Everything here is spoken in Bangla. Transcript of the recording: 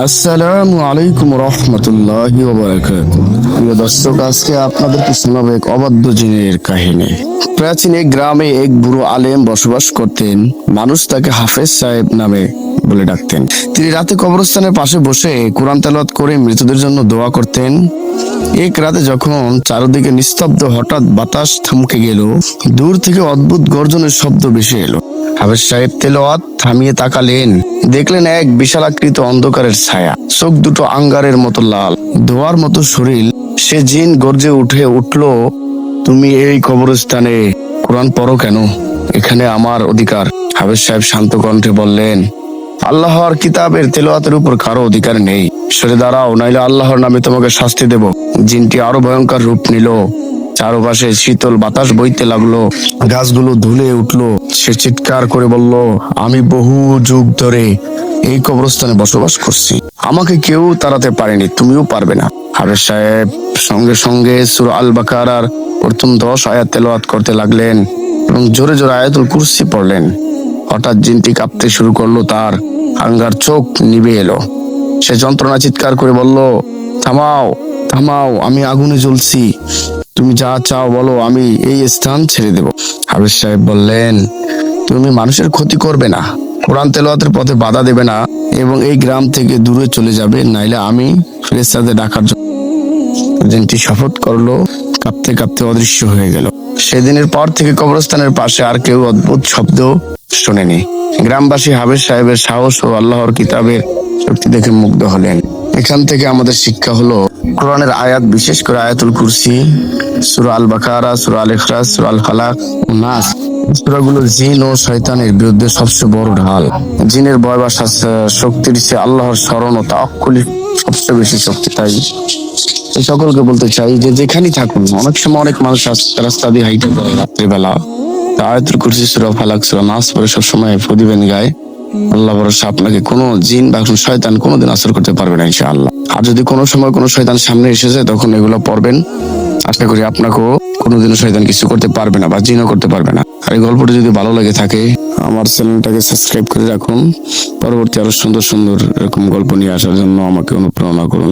আসসালামু আলাইকুম রহমতুল্লাহি ওয়া বারাকাতুহু। প্রিয় দর্শক, আজকে আপনাদেরকে শোনাবো এক অবাধ্য জিনের কাহিনী। প্রাচীন এক গ্রামে এক বুড়ো আলেম বসবাস করতেন। মানুষ তাকে হাফেজ সাহেব নামে বলে ডাকতেন। তিনি রাতে কবরস্থানের পাশে বসে কোরআন তেলাওয়াত করে মৃতদের জন্য দোয়া করতেন। এক রাতে যখন চারদিকে নিস্তব্ধ, হঠাৎ বাতাস থমকে গেল। দূর থেকে অদ্ভুত গর্জনের শব্দ ভেসে এলো। হাফেজ সাহেব তেলাওয়াত থামিয়ে তাকালেন। দেখলেন এক বিশালাকৃত অন্ধকারের ছায়া, চোখ দুটো আঙ্গারের মতো লাল, ধোয়ার মতো শরীর। সে জিন গর্জে উঠল, তুমি এই কবরস্থানে কোরআন পড়ো কেন? এখানে আমার অধিকার। হাফেজ সাহেব শান্ত কণ্ঠে বললেন, আল্লাহর কিতাবের তেলাওয়াতের উপর কারো অধিকার নেই। সরে দাঁড়াও, নাইলে আল্লাহর নামে তোমাকে শাস্তি দেব। জিনটি আরো ভয়ঙ্কর রূপ নিল। চারপাশে শীতল বাতাস বইতে লাগলো, গাছগুলো ধুলে উঠলো। সে চিৎকার করে বলল, আমি বহু যুগ ধরে এই কবরস্থানে বসবাস করছি, আমাকে কেউ তাড়াতে পারেনি, তুমিও পারবে না। হাফেজ সাহেব সঙ্গে সঙ্গে সূরা আল বাকারার প্রথম 10 আয়াত তেলাওয়াত করতে লাগলেন এবং জোরে জোরে আয়াতুল কুরসি পড়লেন। হঠাৎ জিনটি কাঁপতে শুরু করলো, তার আঙ্গার চোখ নিভে এলো। সে যন্ত্রণা চিৎকার করে বলল, থামাও থামাও, আমি আগুনে জ্বলছি, তুমি যা চাও বলো, আমি এই স্থান ছেড়ে দেব। হাফেজ সাহেব বললেন, তুমি মানুষের ক্ষতি করবে না, কোরআন তেলাওয়াতের পথে বাধা দেবে না এবং এই গ্রাম থেকে দূরে চলে যাবে, নাইলে আমি ফেরেশতাদের ডাকার জন্য। জিনটি শপথ করলো, কাঁপতে কাঁপতে অদৃশ্য হয়ে গেল। সেদিনের পর থেকে কবরস্থানের পাশে আর কেউ অদ্ভুত শব্দ শোনেনি। গ্রামবাসী হাফেজ সাহেবের সাহস ও আল্লাহর কিতাবের শক্তি দেখে মুগ্ধ হলেন। এখান থেকে আমাদের শিক্ষা হলো, কোরআনের আয়াত, বিশেষ করে আয়াতুল কুরসি, সূরা আল বাকারা, সূরা আল ইখলাস, সূরা আল ফালাক ও নাস, সূরাগুলো জিন ও শয়তানের বিরুদ্ধে সবচেয়ে বড় ঢাল। জিনের ভয় বা শক্তির চেয়ে আল্লাহর স্মরণ ও তাওয়াক্কুলই সবচেয়ে বেশি শক্তি। তাই এই সকলকে বলতে চাই যে যেখানেই থাকুন, অনেক সময় অনেক মানুষ রাস্তা দিয়ে হাইটে যায় রাত্রিবেলা, আয়াতুল কুরসি, সূরা ফালাক, সূরা নাস পরে সবসময় ফু দিবেন গায়ে। আল্লাহ ভরসা, আপনাকে কোনো জিন বা কোনো শয়তান কোনোদিন আসর করতে পারবে না ইনশাআল্লাহ। আর যদি কোনো সময় কোনো শয়তান সামনে এসে যায়, তখন এগুলো পড়বেন। আশা করি আপনাকেও কোনোদিনও শয়তান কিছু করতে পারবে না বা জিনও করতে পারবে না। আর এই গল্পটি যদি ভালো লেগে থাকে, আমার চ্যানেলটাকে সাবস্ক্রাইব করে রাখুন। পরবর্তী আরো সুন্দর সুন্দর এরকম গল্প নিয়ে আসার জন্য আমাকে অনুপ্রেরণা করুন।